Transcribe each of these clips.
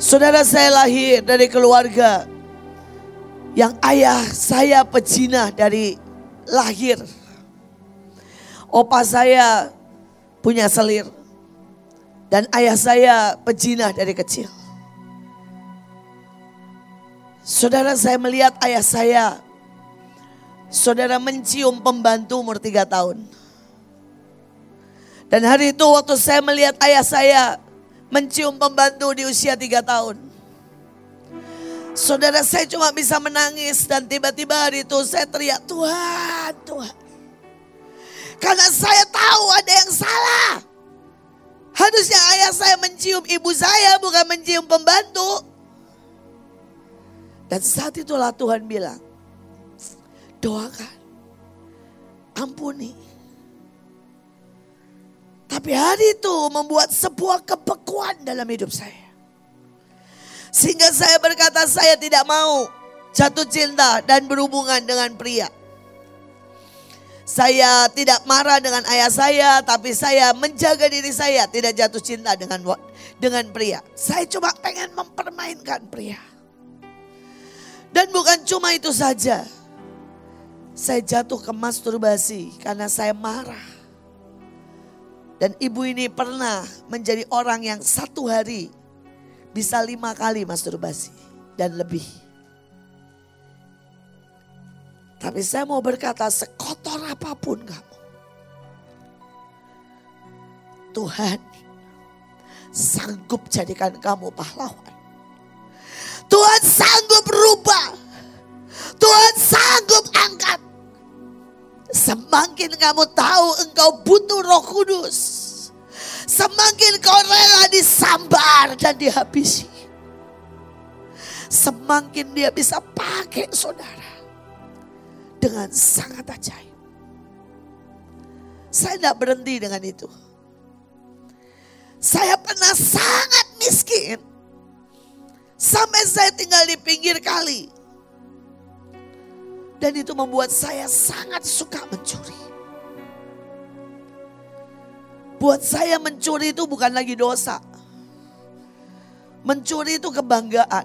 Saudara, saya lahir dari keluarga yang ayah saya pezina dari lahir. Opa saya punya selir. Dan ayah saya pezina dari kecil. Saudara, saya melihat ayah saya, saudara, mencium pembantu umur 3 tahun. Dan hari itu waktu saya melihat ayah saya mencium pembantu di usia 3 tahun. Saudara, saya cuma bisa menangis dan tiba-tiba hari itu saya teriak, Tuhan, Tuhan. Karena saya tahu ada yang salah. Harusnya ayah saya mencium ibu saya, bukan mencium pembantu. Dan saat itulah Tuhan bilang, doakan, ampuni. Tapi hari itu membuat sebuah kebekuan dalam hidup saya. Sehingga saya berkata, saya tidak mau jatuh cinta dan berhubungan dengan pria. Saya tidak marah dengan ayah saya, tapi saya menjaga diri saya tidak jatuh cinta dengan pria. Saya cuma pengen mempermainkan pria. Dan bukan cuma itu saja. Saya jatuh ke masturbasi karena saya marah. Dan ibu ini pernah menjadi orang yang satu hari bisa 5 kali masturbasi dan lebih. Tapi saya mau berkata, sekotor apapun kamu, Tuhan sanggup jadikan kamu pahlawan. Tuhan sanggup rubah. Tuhan sanggup angkat. Semakin kamu tahu engkau butuh Roh Kudus, semakin kau rela disambar dan dihabisi, semakin dia bisa pakai saudara dengan sangat ajaib. Saya tidak berhenti dengan itu. Saya pernah sangat miskin. Sampai saya tinggal di pinggir kali. Dan itu membuat saya sangat suka mencuri. Buat saya mencuri itu bukan lagi dosa. Mencuri itu kebanggaan.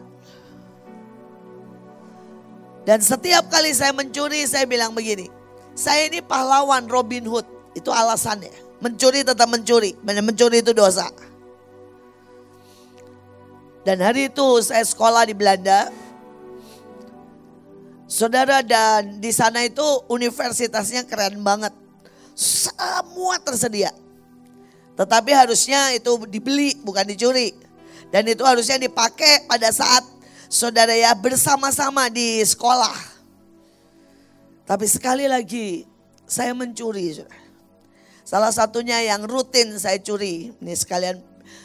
Dan setiap kali saya mencuri, saya bilang begini, saya ini pahlawan Robin Hood. Itu alasannya. Mencuri tetap mencuri. Mencuri itu dosa. Dan hari itu saya sekolah di Belanda. Saudara, dan di sana itu universitasnya keren banget. Semua tersedia. Tetapi harusnya itu dibeli, bukan dicuri. Dan itu harusnya dipakai pada saat saudara ya bersama-sama di sekolah. Tapi sekali lagi saya mencuri. Salah satunya yang rutin saya curi. Ini sekalian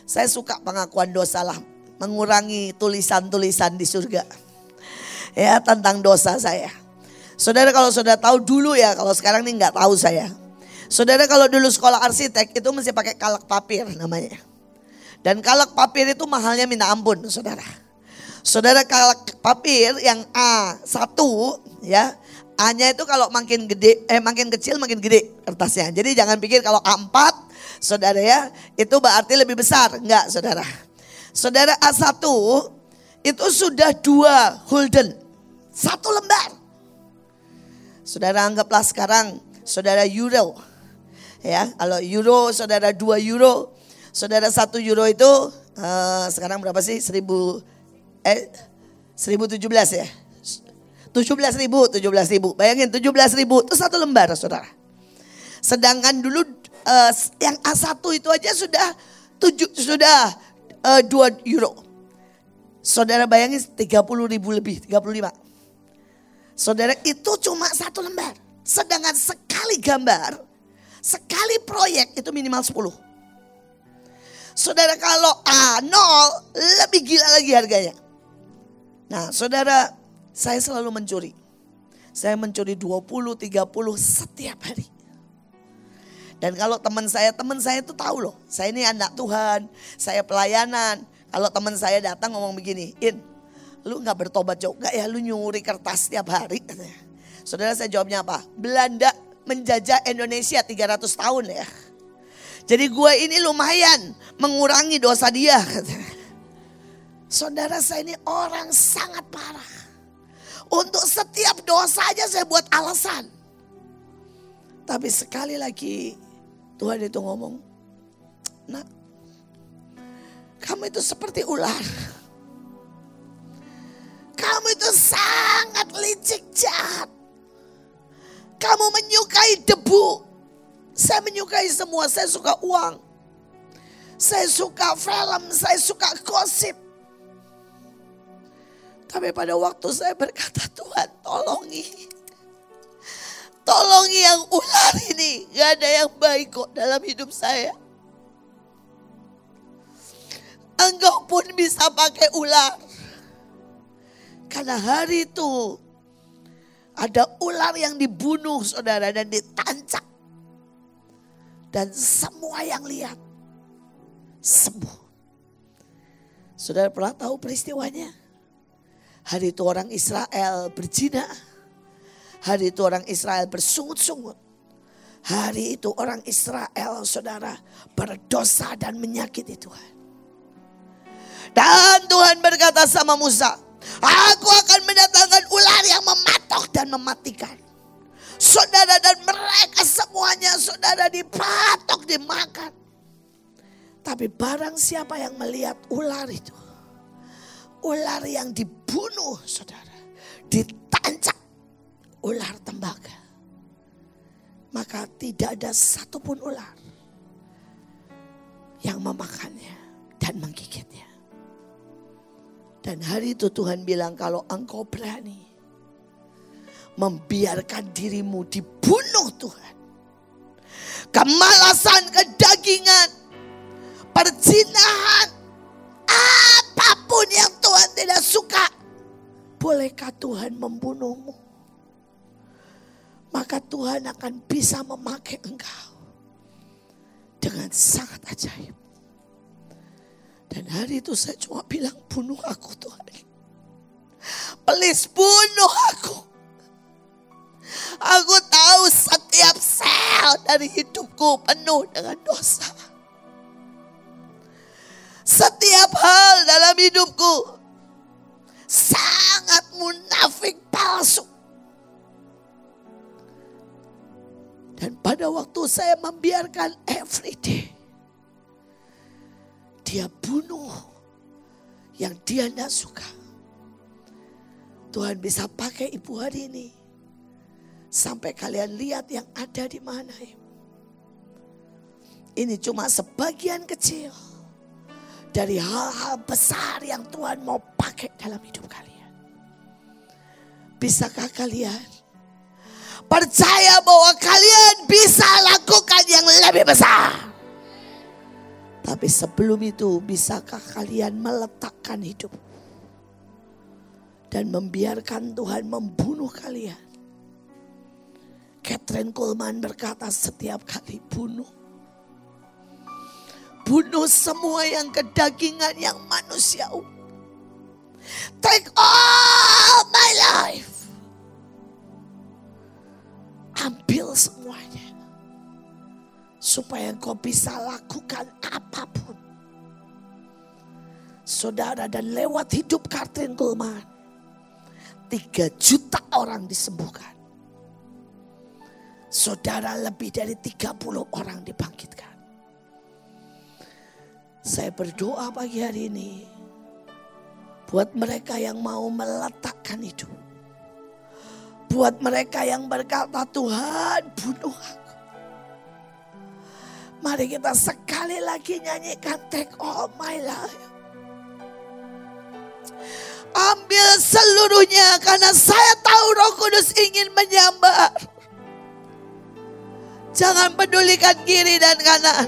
saya suka pengakuan dosa lah. Mengurangi tulisan-tulisan di surga. Ya, tentang dosa saya. Saudara, kalau saudara tahu dulu ya, kalau sekarang ini nggak tahu saya. Saudara, kalau dulu sekolah arsitek itu mesti pakai kalak papir namanya. Dan kalak papir itu mahalnya minta ampun, saudara. Saudara, kalak papir yang A1 ya, A-nya itu kalau makin gede, makin kecil makin gede kertasnya. Jadi jangan pikir kalau A4 saudara ya, itu berarti lebih besar. Enggak, saudara. Saudara, A1 itu sudah 2 Holden, 1 lembar. Saudara, anggaplah sekarang saudara euro. Ya, kalau euro saudara 2 euro. Saudara 1 euro itu sekarang berapa sih? 1017 ya. 17.000. Bayangin 17.000 itu 1 lembar, saudara. Sedangkan dulu yang A1 itu aja sudah 2 euro. Saudara bayangin 30.000 lebih, 35. Saudara, itu cuma 1 lembar. Sedangkan sekali gambar, sekali proyek itu minimal 10. Saudara, kalau A0 lebih gila lagi harganya. Nah, saudara, saya selalu mencuri. Saya mencuri 20, 30 setiap hari. Dan kalau teman saya itu tahu loh, saya ini anak Tuhan, saya pelayanan. Kalau teman saya datang ngomong begini, In, lu gak bertobat juga ya, lu nyuri kertas setiap hari. Saudara, saya jawabnya apa? Belanda menjajah Indonesia 300 tahun ya. Jadi gue ini lumayan mengurangi dosa dia. Saudara, saya ini orang sangat parah. Untuk setiap dosa aja saya buat alasan. Tapi sekali lagi Tuhan itu ngomong, nak, kamu itu seperti ular. Kamu itu sangat licik, jahat. Kamu menyukai debu. Saya menyukai semua, saya suka uang. Saya suka film, saya suka gosip. Tapi pada waktu saya berkata, Tuhan tolongi. Tolongi yang ular ini. Gak ada yang baik kok dalam hidup saya. Engkau pun bisa pakai ular. Karena hari itu ada ular yang dibunuh saudara dan ditancap. Dan semua yang lihat sembuh. Saudara pernah tahu peristiwanya? Hari itu orang Israel berzina. Hari itu orang Israel bersungut-sungut. Hari itu orang Israel saudara berdosa dan menyakiti Tuhan. Dan Tuhan berkata sama Musa, aku akan mendatangkan ular yang mematok dan mematikan. Saudara, dan mereka semuanya saudara dipatok, dimakan. Tapi barang siapa yang melihat ular itu, ular yang dibunuh saudara, ditancap ular tembaga, maka tidak ada satupun ular yang memakannya dan menggigitnya. Dan hari itu Tuhan bilang, kalau engkau berani membiarkan dirimu dibunuh Tuhan, kemalasan, kedagingan, perzinahan, apapun yang Tuhan tidak suka, bolehkah Tuhan membunuhmu? Maka Tuhan akan bisa memakai engkau dengan sangat ajaib. Dan hari itu saya cuma bilang, bunuh aku Tuhan. Please bunuh aku. Aku tahu setiap sel dari hidupku penuh dengan dosa. Setiap hal dalam hidupku sangat munafik, palsu. Dan pada waktu saya membiarkan everyday, dia bunuh yang dia tidak suka. Tuhan bisa pakai ibu hari ini. Sampai kalian lihat yang ada di mana. Ini cuma sebagian kecil dari hal-hal besar yang Tuhan mau pakai dalam hidup kalian. Bisakah kalian percaya bahwa kalian bisa lakukan yang lebih besar? Tapi sebelum itu, bisakah kalian meletakkan hidup dan membiarkan Tuhan membunuh kalian? Kathryn Kuhlman berkata, setiap kali bunuh semua yang kedagingan, yang manusiawi. Take all my life. Ambil semuanya. Supaya engkau bisa lakukan apapun. Saudara, dan lewat hidup Kathryn Kuhlman, 3 juta orang disembuhkan. Saudara, lebih dari 30 orang dibangkitkan. Saya berdoa pagi hari ini buat mereka yang mau meletakkan hidup. Buat mereka yang berkata, Tuhan bunuh aku. Mari kita sekali lagi nyanyikan Take All My Life. Ambil seluruhnya, karena saya tahu Roh Kudus ingin menyambar. Jangan pedulikan kiri dan kanan.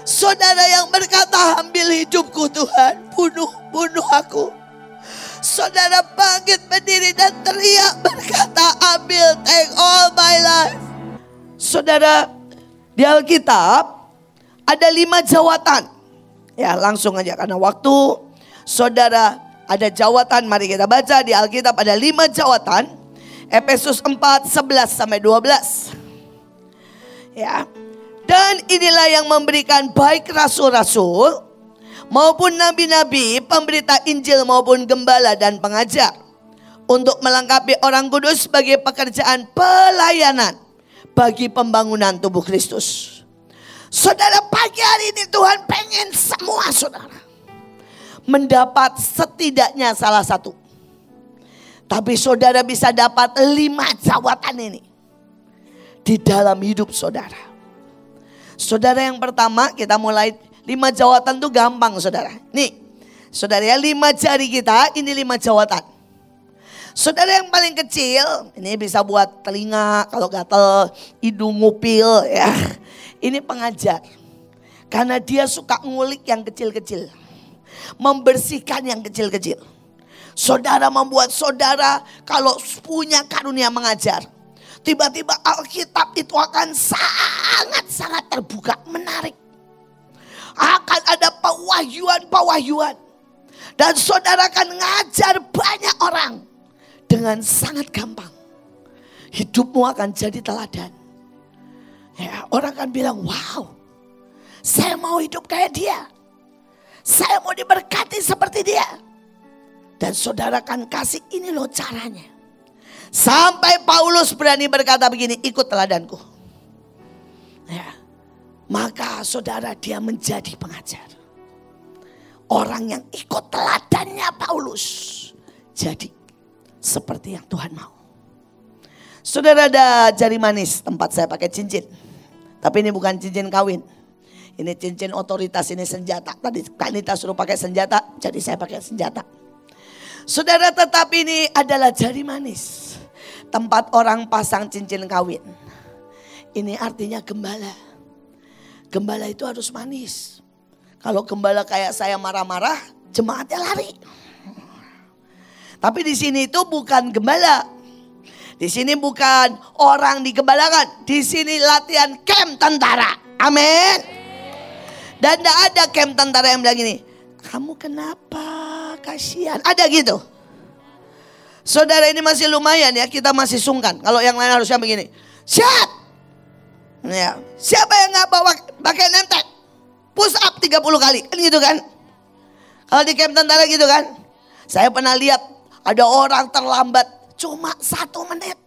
Saudara yang berkata, ambil hidupku Tuhan, bunuh aku. Saudara bangkit berdiri dan teriak berkata, ambil, take all my life. Saudara, di Alkitab ada 5 jawatan. Ya, langsung aja karena waktu. Saudara, ada jawatan, mari kita baca di Alkitab ada 5 jawatan. Efesus 4:11-12. Ya. Dan inilah yang memberikan baik rasul-rasul maupun nabi-nabi, pemberita Injil maupun gembala dan pengajar, untuk melengkapi orang kudus sebagai pekerjaan pelayanan bagi pembangunan tubuh Kristus. Saudara, pagi hari ini Tuhan pengen semua saudara mendapat setidaknya salah satu. Tapi saudara bisa dapat 5 jawatan ini di dalam hidup saudara. Saudara, yang pertama kita mulai 5 jawatan itu gampang saudara. Nih saudara ya, 5 jari kita ini 5 jawatan. Saudara, yang paling kecil ini bisa buat telinga kalau gatel, hidung ngupil ya. Ini pengajar. Karena dia suka ngulik yang kecil-kecil. Membersihkan yang kecil-kecil. Saudara, membuat saudara kalau punya karunia mengajar, tiba-tiba Alkitab itu akan sangat-sangat terbuka, menarik. Akan ada pewahyuan. Dan saudara akan ngajar banyak orang dengan sangat gampang. Hidupmu akan jadi teladan. Ya, orang akan bilang, wow, saya mau hidup kayak dia. Saya mau diberkati seperti dia. Dan saudara akan kasih, ini loh caranya. Sampai Paulus berani berkata begini, ikut teladanku. Ya, maka saudara, dia menjadi pengajar. Orang yang ikut teladannya Paulus jadi seperti yang Tuhan mau. Saudara, ada jari manis tempat saya pakai cincin. Tapi ini bukan cincin kawin. Ini cincin otoritas, ini senjata. Tadi Kanita suruh pakai senjata, jadi saya pakai senjata. Saudara, tetapi ini adalah jari manis. Tempat orang pasang cincin kawin. Ini artinya gembala. Gembala itu harus manis. Kalau gembala kayak saya marah-marah, jemaatnya lari. Tapi di sini itu bukan gembala. Di sini bukan orang digembalakan. Di sini latihan camp tentara. Amin. Dan tidak ada camp tentara yang bilang gini, kamu kenapa? Kasihan. Ada gitu. Saudara, ini masih lumayan ya, kita masih sungkan. Kalau yang lain harusnya begini. Siap. Ya. Siapa yang gak bawa pakai nemtek? Push up 30 kali. Kan gitu kan. Kalau di camp tentara gitu kan. Saya pernah lihat ada orang terlambat cuma 1 menit.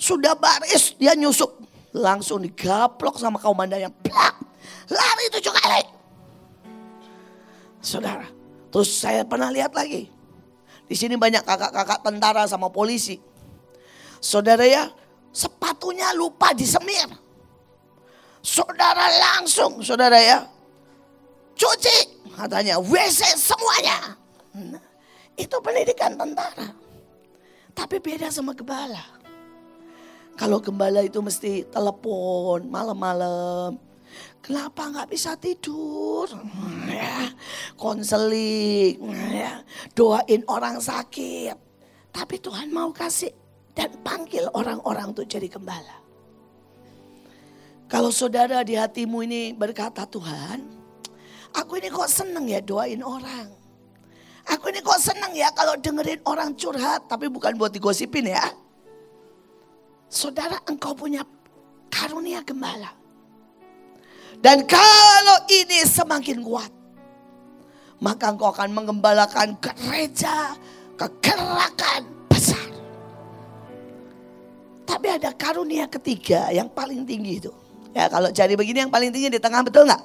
Sudah baris dia nyusup. Langsung digaplok sama komandan yang plak. Lari 7 kali. Saudara. Terus saya pernah lihat lagi. Di sini banyak kakak-kakak tentara sama polisi. Saudara ya, sepatunya lupa disemir. Saudara langsung, saudara ya, cuci. Katanya WC semuanya. Nah, itu pendidikan tentara. Tapi beda sama gembala. Kalau gembala itu mesti telepon malam-malam. Kenapa nggak bisa tidur? Ya, konseling, ya, doain orang sakit. Tapi Tuhan mau kasih dan panggil orang-orang untuk jadi gembala. Kalau saudara di hatimu ini berkata, Tuhan, aku ini kok seneng ya doain orang. Aku ini kok seneng ya kalau dengerin orang curhat, tapi bukan buat digosipin ya. Saudara, engkau punya karunia gembala. Dan kalau ini semakin kuat, maka engkau akan menggembalakan gereja, kegerakan besar. Tapi ada karunia ketiga yang paling tinggi itu. Ya, kalau jari begini yang paling tinggi di tengah, betul nggak?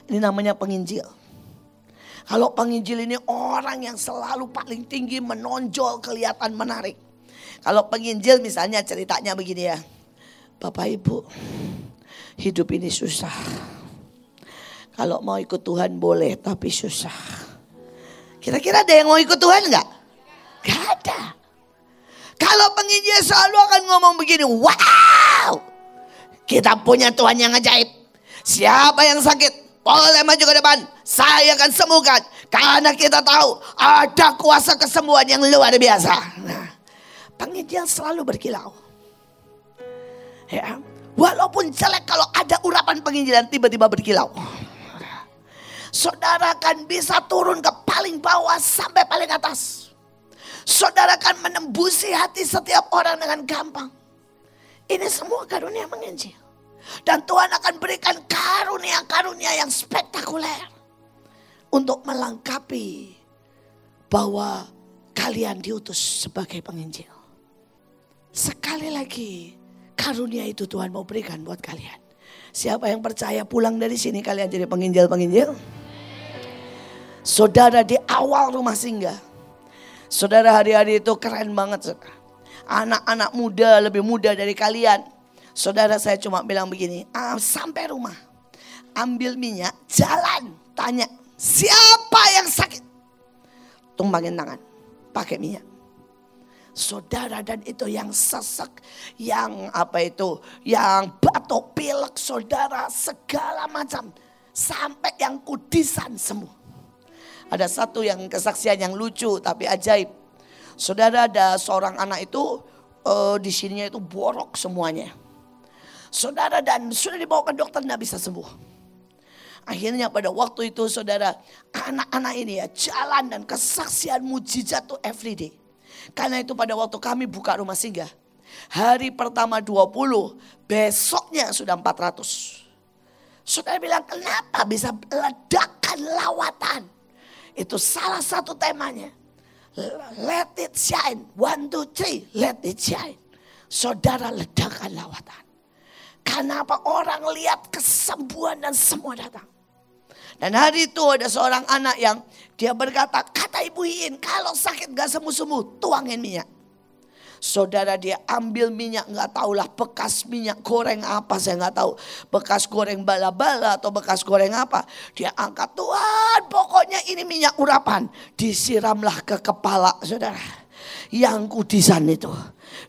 Ini namanya penginjil. Kalau penginjil ini orang yang selalu paling tinggi, menonjol, kelihatan menarik. Kalau penginjil misalnya ceritanya begini ya. Bapak Ibu, hidup ini susah. Kalau mau ikut Tuhan boleh, tapi susah. Kira-kira ada yang mau ikut Tuhan nggak? Gak ada. Kalau penginjil selalu akan ngomong begini, wow, kita punya Tuhan yang ajaib. Siapa yang sakit, boleh maju ke depan, saya akan sembuhkan. Karena kita tahu ada kuasa kesembuhan yang luar biasa. Nah, penginjil selalu berkilau. Ya, walaupun jelek, kalau ada urapan penginjilan tiba-tiba berkilau. Saudara akan bisa turun ke paling bawah sampai paling atas. Saudara akan menembusi hati setiap orang dengan gampang. Ini semua karunia menginjil. Dan Tuhan akan berikan karunia-karunia yang spektakuler. untuk melengkapi bahwa kalian diutus sebagai penginjil. Sekali lagi, karunia itu Tuhan mau berikan buat kalian. Siapa yang percaya pulang dari sini kalian jadi penginjil-penginjil? Saudara di awal rumah singgah. Saudara hari-hari itu keren banget. Anak-anak muda lebih muda dari kalian. Saudara saya cuma bilang begini, sampai rumah. Ambil minyak, jalan, tanya siapa yang sakit. Tumpangin tangan, pakai minyak. Saudara, dan itu yang sesek, yang yang batuk, pilek, saudara, segala macam. Sampai yang kudisan semua. Ada satu yang kesaksian yang lucu tapi ajaib. Saudara, ada seorang anak itu di sininya itu borok semuanya. Saudara, dan sudah dibawa ke dokter tidak bisa sembuh. Akhirnya pada waktu itu saudara, anak-anak ini ya jalan dan kesaksian mujizat tuh everyday. Karena itu pada waktu kami buka rumah singgah, hari pertama 20, besoknya sudah 400. Saudara bilang, kenapa bisa ledakan lawatan? Itu salah satu temanya. Let it shine, 1, 2, 3, let it shine. Saudara, ledakan lawatan. Kenapa orang lihat kesembuhan dan semua datang. Dan hari itu ada seorang anak yang dia berkata, kata Ibu Iin, kalau sakit gak sembuh-sembuh, tuangin minyak. Saudara, dia ambil minyak, gak tahulah bekas minyak goreng apa, saya gak tahu. Bekas goreng bala-bala atau bekas goreng apa. Dia angkat, Tuhan pokoknya ini minyak urapan. Disiramlah ke kepala saudara. Yang kudisan itu,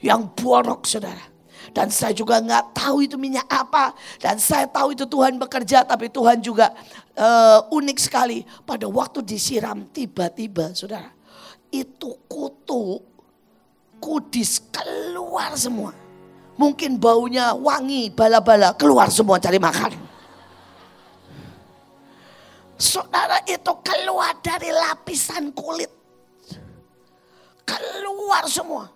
yang borok saudara. Dan saya juga gak tahu itu minyak apa. Dan saya tahu itu Tuhan bekerja, tapi Tuhan juga unik sekali. Pada waktu disiram tiba-tiba saudara, itu kutu kudis keluar semua. Mungkin baunya wangi, bala-bala keluar semua cari makan. Saudara, itu keluar dari lapisan kulit. Keluar semua.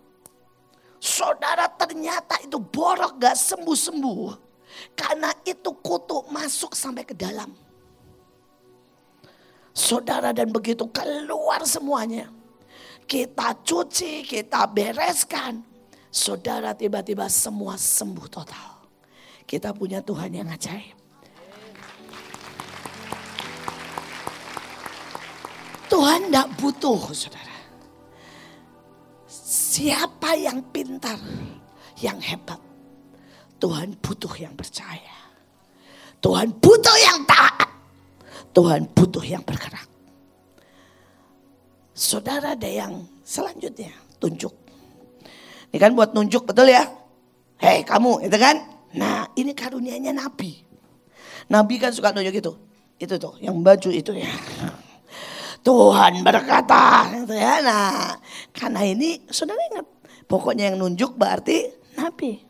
Saudara, ternyata itu borok gak sembuh-sembuh. Karena itu kutu masuk sampai ke dalam. Saudara, dan begitu keluar semuanya, kita cuci, kita bereskan. Saudara, tiba-tiba semua sembuh total. Kita punya Tuhan yang ajaib. Tuhan tidak butuh saudara. Siapa yang pintar, yang hebat. Tuhan butuh yang percaya. Tuhan butuh yang taat. Tuhan butuh yang bergerak. Saudara, ada yang selanjutnya, tunjuk. Ini kan buat nunjuk, betul ya? Hei kamu, itu kan? Nah, ini karunianya Nabi. Nabi kan suka nunjuk itu. Itu tuh, yang baju itu ya. Tuhan berkata, gitu ya. Nah, karena ini saudara ingat, pokoknya yang nunjuk berarti Nabi.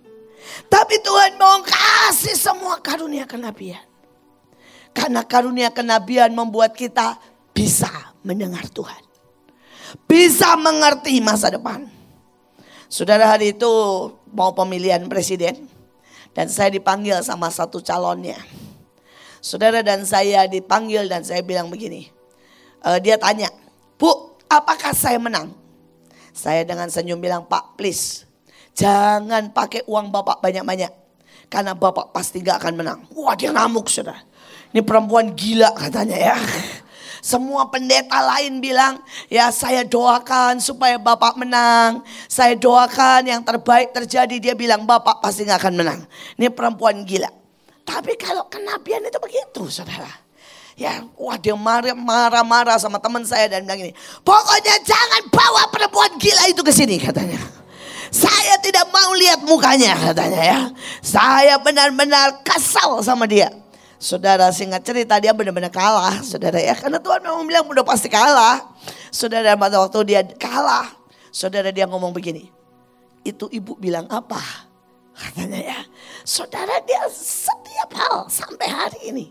Tapi Tuhan mau kasih semua karunia kenabian. Karena karunia kenabian membuat kita bisa mendengar Tuhan. Bisa mengerti masa depan. Saudara, hari itu mau pemilihan presiden. Dan saya dipanggil sama satu calonnya. Saudara, dan saya dipanggil dan saya bilang begini. Dia tanya, Bu, apakah saya menang? Saya dengan senyum bilang, Pak please. Jangan pakai uang Bapak banyak-banyak. Karena Bapak pasti gak akan menang. Wah, dia ngamuk saudara. Ini perempuan gila katanya ya. Semua pendeta lain bilang, ya saya doakan supaya Bapak menang. Saya doakan yang terbaik terjadi. Dia bilang Bapak pasti gak akan menang. Ini perempuan gila. Tapi kalau kenabian itu begitu saudara. Ya, wah dia marah-marah sama teman saya dan bilang ini. Pokoknya jangan bawa perempuan gila itu ke sini katanya. Saya tidak mau lihat mukanya katanya ya. Saya benar-benar kesal sama dia. Saudara, singkat cerita dia benar-benar kalah saudara ya. Karena Tuhan memang bilang udah pasti kalah. Saudara, pada waktu dia kalah, saudara dia ngomong begini. Itu ibu bilang apa? Katanya ya. Saudara, dia setiap hal sampai hari ini.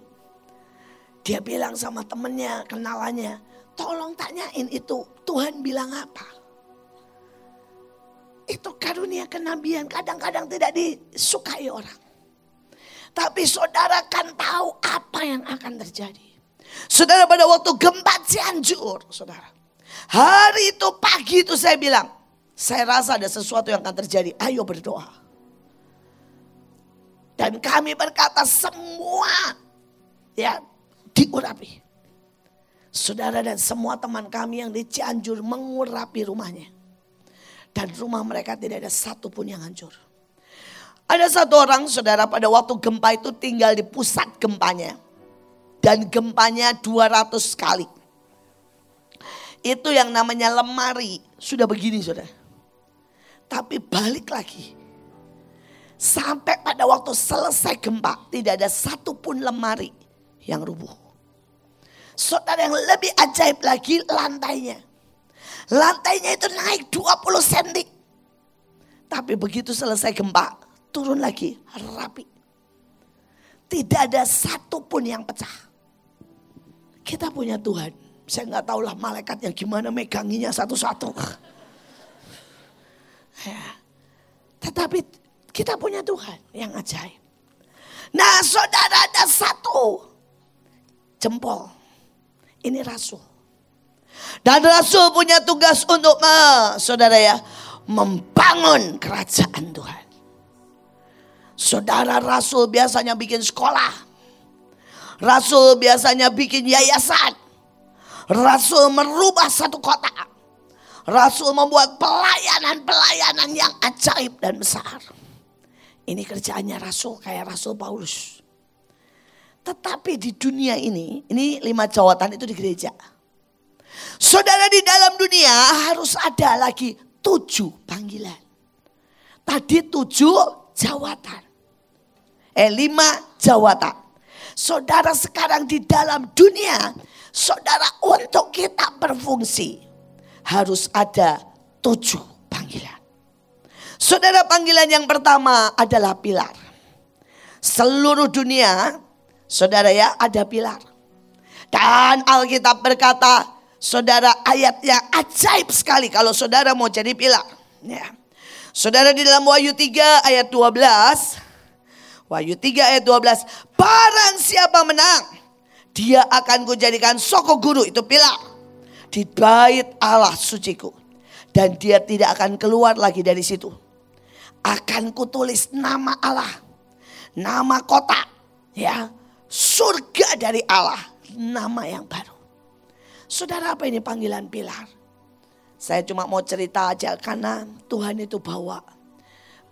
Dia bilang sama temennya, kenalannya, tolong tanyain itu Tuhan bilang apa. Itu karunia kenabian kadang-kadang tidak disukai orang. Tapi saudara kan tahu apa yang akan terjadi. Saudara, pada waktu gempa Cianjur, saudara. Hari itu pagi itu saya bilang, saya rasa ada sesuatu yang akan terjadi. Ayo berdoa. Dan kami berkata semua ya diurapi. Saudara dan semua teman kami yang di Cianjur mengurapi rumahnya. Dan rumah mereka tidak ada satupun yang hancur. Ada satu orang saudara pada waktu gempa itu tinggal di pusat gempanya. Dan gempanya 200 kali. Itu yang namanya lemari. Sudah begini saudara. Tapi balik lagi. Sampai pada waktu selesai gempa. Tidak ada satupun lemari yang rubuh. Saudara, yang lebih ajaib lagi lantainya. Lantainya itu naik 20 cm. Tapi begitu selesai gempa, turun lagi rapi. Tidak ada satupun yang pecah. Kita punya Tuhan. Saya nggak tahu lah malaikat yang gimana meganginya satu-satu. Ya. Tetapi kita punya Tuhan yang ajaib. Nah saudara, ada satu jempol. Ini rasul. Dan rasul punya tugas untuk saudara ya, membangun kerajaan Tuhan. Saudara, rasul biasanya bikin sekolah. Rasul biasanya bikin yayasan. Rasul merubah satu kota. Rasul membuat pelayanan-pelayanan yang ajaib dan besar. Ini kerjaannya rasul, kayak Rasul Paulus. Tetapi di dunia ini 5 jawatan itu di gereja. Saudara, di dalam dunia harus ada lagi 7 panggilan. Tadi 7 jawatan. 5 jawatan. Saudara, sekarang di dalam dunia, saudara, untuk kita berfungsi harus ada 7 panggilan. Saudara, panggilan yang pertama adalah pilar. Seluruh dunia, saudara ya, ada pilar. Dan Alkitab berkata, saudara, ayat yang ajaib sekali kalau saudara mau jadi pilar. Ya. Saudara, di dalam Wahyu 3 ayat 12. Wahyu 3 ayat 12. Barang siapa menang, dia akan kujadikan soko guru, itu pilar, di bait Allah suciku. Dan dia tidak akan keluar lagi dari situ. Akan kutulis nama Allah, nama kota, ya, surga dari Allah, nama yang baru. Saudara, apa ini panggilan pilar? Saya cuma mau cerita aja karena Tuhan itu bawa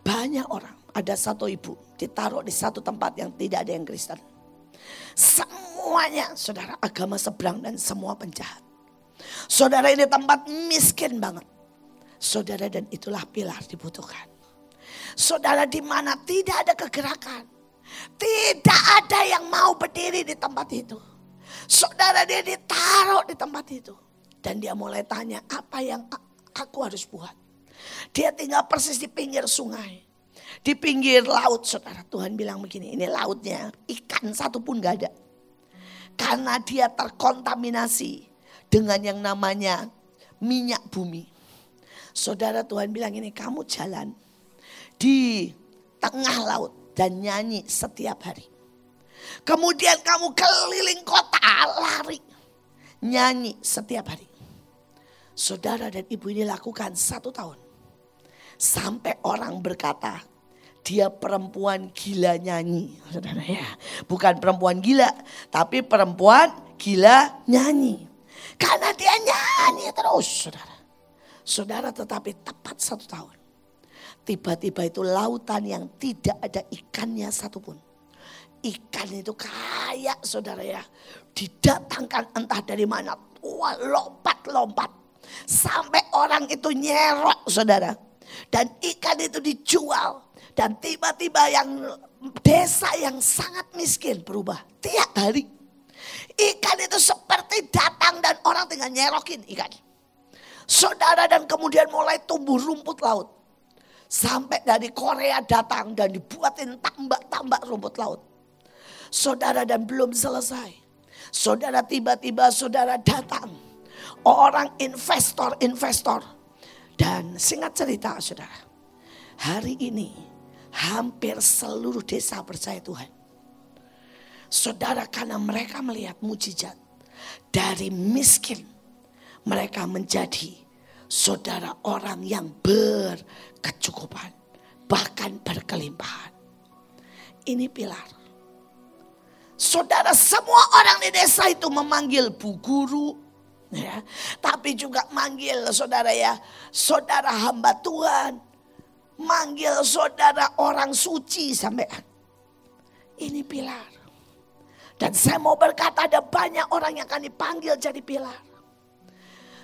banyak orang. Ada satu ibu ditaruh di satu tempat yang tidak ada yang Kristen. Semuanya saudara agama seberang dan semua penjahat. Saudara, ini tempat miskin banget. Saudara, dan itulah pilar dibutuhkan. Saudara, di mana tidak ada kegerakan. Tidak ada yang mau berdiri di tempat itu. Saudara, dia ditaruh di tempat itu. Dan dia mulai tanya, apa yang aku harus buat? Dia tinggal persis di pinggir sungai. Di pinggir laut, saudara. Tuhan bilang begini, ini lautnya ikan satu pun gak ada. Karena dia terkontaminasi dengan yang namanya minyak bumi. Saudara, Tuhan bilang ini, kamu jalan di tengah laut dan nyanyi setiap hari. Kemudian kamu keliling kota, lari, nyanyi setiap hari. Saudara dan ibu ini lakukan 1 tahun. Sampai orang berkata, dia perempuan gila nyanyi. Saudara ya, bukan perempuan gila, tapi perempuan gila nyanyi. Karena dia nyanyi terus, saudara. Saudara, tetapi tepat 1 tahun. Tiba-tiba itu lautan yang tidak ada ikannya satupun. Ikan itu kayak saudara ya, didatangkan entah dari mana. Wah, lompat-lompat. Sampai orang itu nyerok saudara. Dan ikan itu dijual. Dan tiba-tiba yang desa yang sangat miskin berubah. Tiap hari. Ikan itu seperti datang dan orang tinggal nyerokin ikan. Saudara, dan kemudian mulai tumbuh rumput laut. Sampai dari Korea datang dan dibuatin tambak-tambak rumput laut. Saudara, dan belum selesai. Saudara, tiba-tiba saudara datang. Orang investor. Dan singkat cerita saudara. Hari ini hampir seluruh desa percaya Tuhan. Saudara, karena mereka melihat mujizat. dari miskin mereka menjadi saudara orang yang berkecukupan, bahkan berkelimpahan. Ini pilar. Saudara, semua orang di desa itu memanggil Bu Guru, ya, tapi juga manggil saudara ya, saudara hamba Tuhan, manggil saudara orang suci sampean. Ini pilar. Dan saya mau berkata ada banyak orang yang akan dipanggil jadi pilar.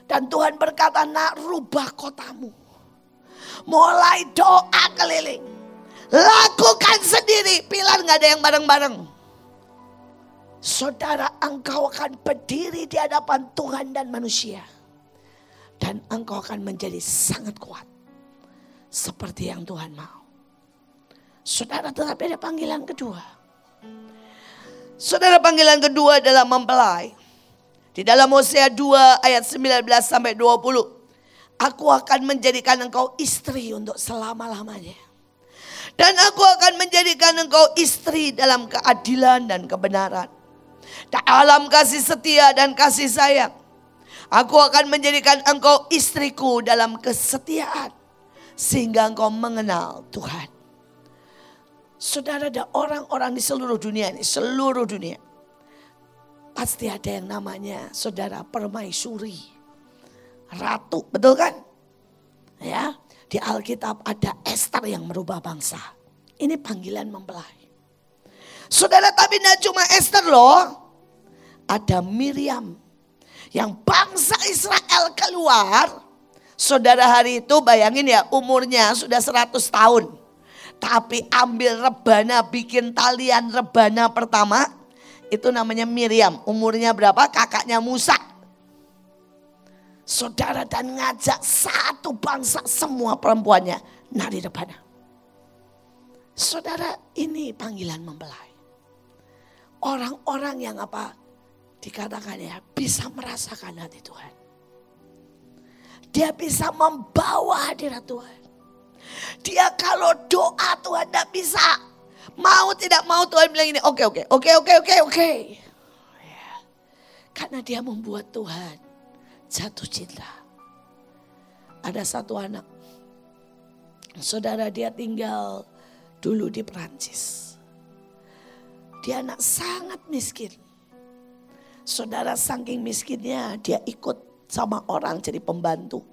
Dan Tuhan berkata, nak, rubah kotamu. Mulai doa keliling. Lakukan sendiri, pilar gak ada yang bareng-bareng. Saudara, engkau akan berdiri di hadapan Tuhan dan manusia. Dan engkau akan menjadi sangat kuat. Seperti yang Tuhan mau. Saudara, tetapi ada panggilan kedua. Saudara, panggilan kedua adalah mempelai. Di dalam Hosea 2 ayat 19 sampai 20. Aku akan menjadikan engkau istri untuk selama-lamanya. Dan aku akan menjadikan engkau istri dalam keadilan dan kebenaran. Dalam kasih setia dan kasih sayang. Aku akan menjadikan engkau istriku dalam kesetiaan. Sehingga engkau mengenal Tuhan. Saudara, ada orang-orang di seluruh dunia ini. Seluruh dunia. Pasti ada yang namanya saudara permaisuri. Ratu, betul kan? Ya, di Alkitab ada Esther yang merubah bangsa. Ini panggilan mempelai. Saudara, tapi tidak cuma Esther loh. Ada Miriam. Yang bangsa Israel keluar. Saudara, hari itu bayangin ya, umurnya sudah 100 tahun. Tapi ambil rebana, bikin talian rebana pertama. Itu namanya Miriam. Umurnya berapa? Kakaknya Musa. Saudara, dan ngajak satu bangsa semua perempuannya nari rebana. Saudara, ini panggilan mempelai. Orang-orang yang apa? Dikatakan ya, bisa merasakan hati Tuhan. Dia bisa membawa hadirat Tuhan. Dia kalau doa Tuhan tidak bisa. Mau tidak mau Tuhan bilang ini oke. Ya. Karena dia membuat Tuhan jatuh cinta. Ada satu anak. Saudara, dia tinggal dulu di Perancis. Dia anak sangat miskin. Saudara, saking miskinnya dia ikut sama orang jadi pembantu.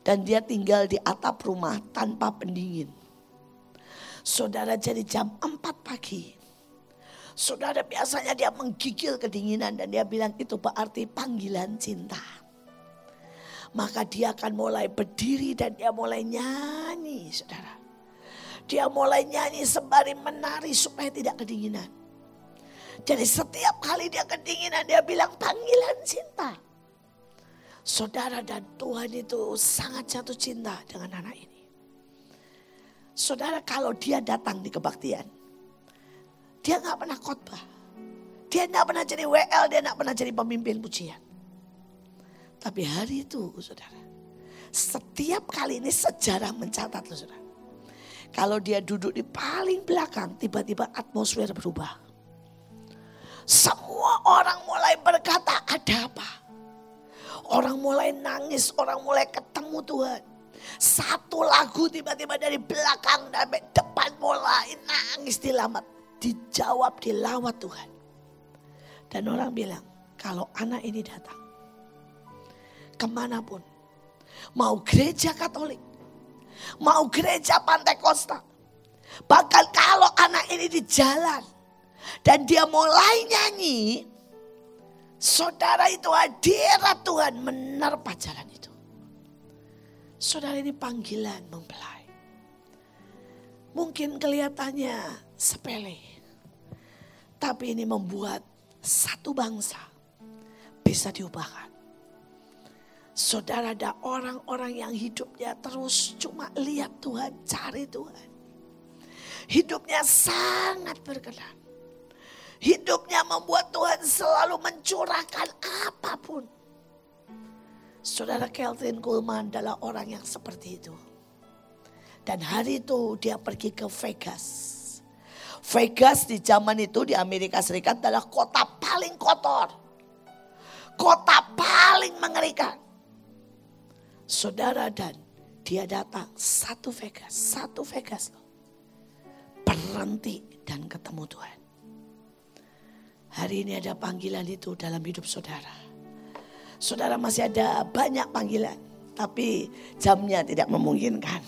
Dan dia tinggal di atap rumah tanpa pendingin. Saudara, jadi jam 4 pagi. Saudara, biasanya dia menggigil kedinginan dan dia bilang itu berarti panggilan cinta. Maka dia akan mulai berdiri dan dia mulai nyanyi, saudara. Dia mulai nyanyi sembari menari supaya tidak kedinginan. Jadi setiap kali dia kedinginan dia bilang panggilan cinta. Saudara, dan Tuhan itu sangat jatuh cinta dengan anak ini. Saudara, kalau dia datang di kebaktian, dia gak pernah khotbah. Dia gak pernah jadi WL, dia gak pernah jadi pemimpin pujian. Tapi hari itu, saudara, setiap kali ini sejarah mencatat loh, saudara. Kalau dia duduk di paling belakang, tiba-tiba atmosfer berubah. Semua orang mulai berkata, ada apa? Orang mulai nangis, orang mulai ketemu Tuhan. Satu lagu tiba-tiba dari belakang sampai depan mulai nangis dilawat. Dijawab dilawat Tuhan. Dan orang bilang, kalau anak ini datang kemanapun, mau gereja Katolik, mau gereja Pantai Kosta, bahkan kalau anak ini di jalan dan dia mulai nyanyi, saudara, itu hadirat Tuhan menerpa jalan itu. Saudara, ini panggilan mempelai. Mungkin kelihatannya sepele, tapi ini membuat satu bangsa bisa diubahkan. Saudara, ada orang-orang yang hidupnya terus cuma lihat Tuhan, cari Tuhan. Hidupnya sangat berkenan. Hidupnya membuat Tuhan selalu mencurahkan apapun. Saudara, Kathryn Kuhlman adalah orang yang seperti itu. Dan hari itu dia pergi ke Vegas. Vegas di zaman itu di Amerika Serikat adalah kota paling kotor. kota paling mengerikan. Saudara, dan dia datang satu Vegas loh. Berhenti dan ketemu Tuhan. Hari ini ada panggilan itu dalam hidup saudara. Saudara masih ada banyak panggilan, tapi jamnya tidak memungkinkan.